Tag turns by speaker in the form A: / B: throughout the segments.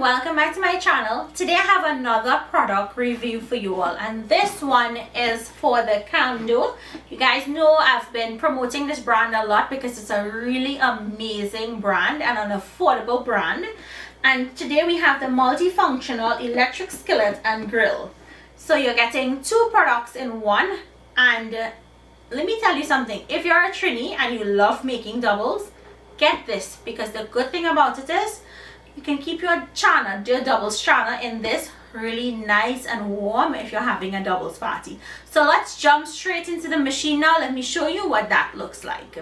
A: and welcome back to my channel. Today I have another product review for you all, and this one is for the candle. You guys know I've been promoting this brand a lot because it's a really amazing brand and an affordable brand. And today we have the multifunctional electric skillet and grill. So you're getting two products in one. And let me tell you something, if you're a Trini and you love making doubles, get this, because the good thing about it is you can keep your chana, your doubles chana, in this really nice and warm if you're having a doubles party. So let's jump straight into the machine now. Let me show you what that looks like.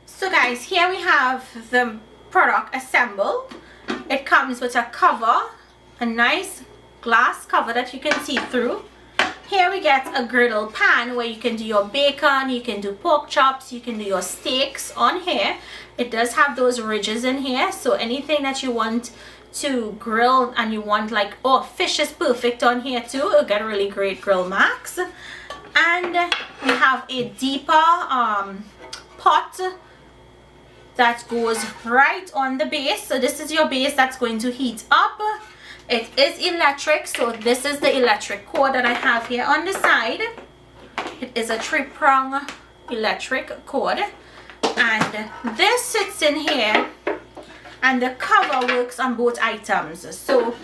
A: So guys, here we have the product assembled. It comes with a cover, a nice glass cover that you can see through. Here we get a griddle pan where you can do your bacon, you can do pork chops, you can do your steaks on here. It does have those ridges in here, so anything that you want to grill and you want, like, oh, fish is perfect on here too. You'll get really great grill marks. And we have a deeper pot that goes right on the base. So this is your base that's going to heat up. It is electric, so this is the electric cord that I have here on the side. It is a 3-prong electric cord, and this sits in here, and the cover works on both items. So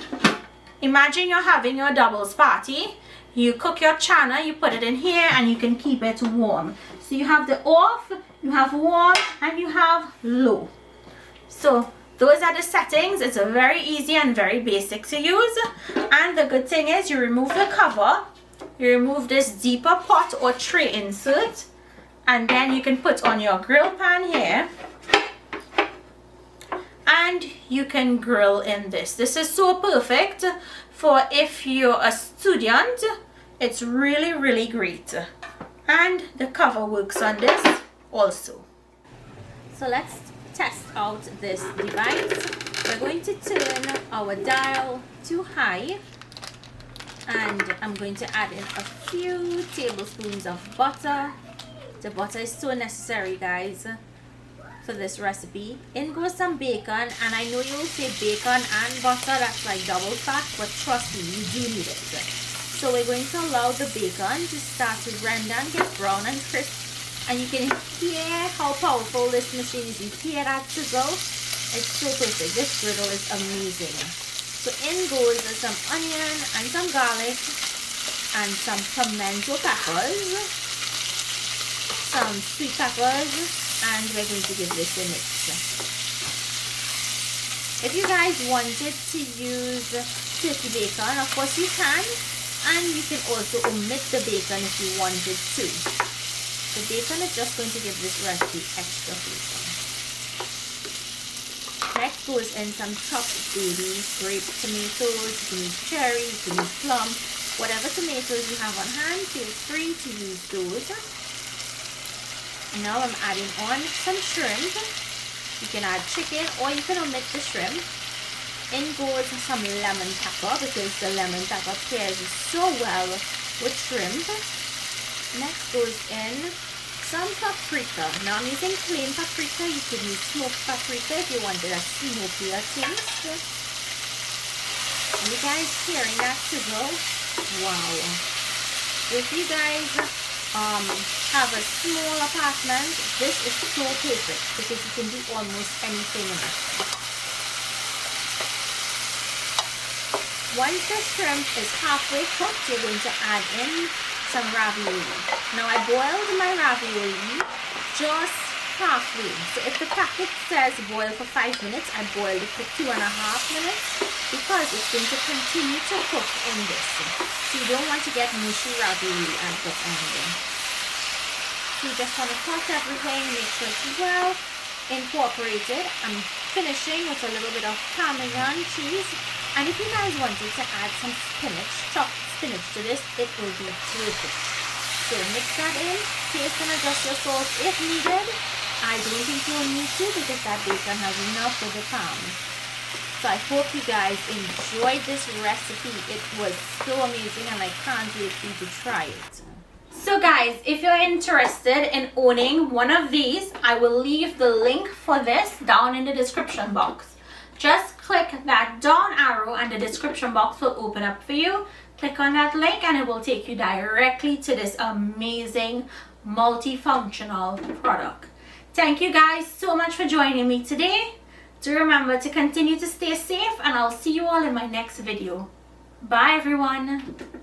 A: imagine you're having your doubles party, you cook your chana, you put it in here, and you can keep it warm. So you have the off, you have warm, and you have low. So those are the settings. It's a very easy and very basic to use. And the good thing is you remove the cover, you remove this deeper pot or tray insert, and then you can put on your grill pan here, and you can grill in this. This is so perfect for if you're a student. It's really great. And the cover works on this also. So let's test out this device. We're going to turn our dial to high, and I'm going to add in a few tablespoons of butter. The butter is so necessary, guys, for this recipe. In goes some bacon, and I know you will say bacon and butter, that's like double fat, but trust me, you do need it. So we're going to allow the bacon to start to render and get brown and crisp. And you can hear how powerful this machine is. You hear that sizzle? It's so perfect. This griddle is amazing. So in goes some onion and some garlic and some pimento peppers, some sweet peppers, and we're going to give this a mix. If you guys wanted to use turkey bacon, of course you can, and you can also omit the bacon if you wanted to. The bacon is just going to give this recipe extra flavor. Next goes in some chopped baby grape tomatoes. You can use cherry, you can use plum, whatever tomatoes you have on hand, feel free to use those. Now I'm adding on some shrimp. You can add chicken or you can omit the shrimp. In goes some lemon pepper, because the lemon pepper pairs so well with shrimp. Next goes in some paprika. Now I'm using plain paprika. You could use smoked paprika if you wanted a smokier taste. And you guys hearing that sizzle? Wow. If you guys have a small apartment, this is so perfect because you can do almost anything in it. Once the shrimp is halfway cooked, you're going to add in some ravioli. Now I boiled my ravioli just halfway. So if the packet says boil for 5 minutes, I boiled it for 2.5 minutes because it's going to continue to cook in this. So you don't want to get mushy ravioli at the end. So you just want to toss everything, make sure it's well incorporated. I'm finishing with a little bit of Parmesan cheese. And if you guys wanted to add some spinach, chopped spinach to this, it will be perfect. So mix that in, taste and adjust your salt if needed. I don't think you'll need to because that bacon has enough of the palm. So I hope you guys enjoyed this recipe. It was so amazing and I can't wait for you to try it. So guys, if you're interested in owning one of these, I will leave the link for this down in the description box. just click that down arrow and the description box will open up for you. Click on that link and it will take you directly to this amazing multifunctional product. Thank you guys so much for joining me today. Do remember to continue to stay safe, and I'll see you all in my next video. Bye everyone.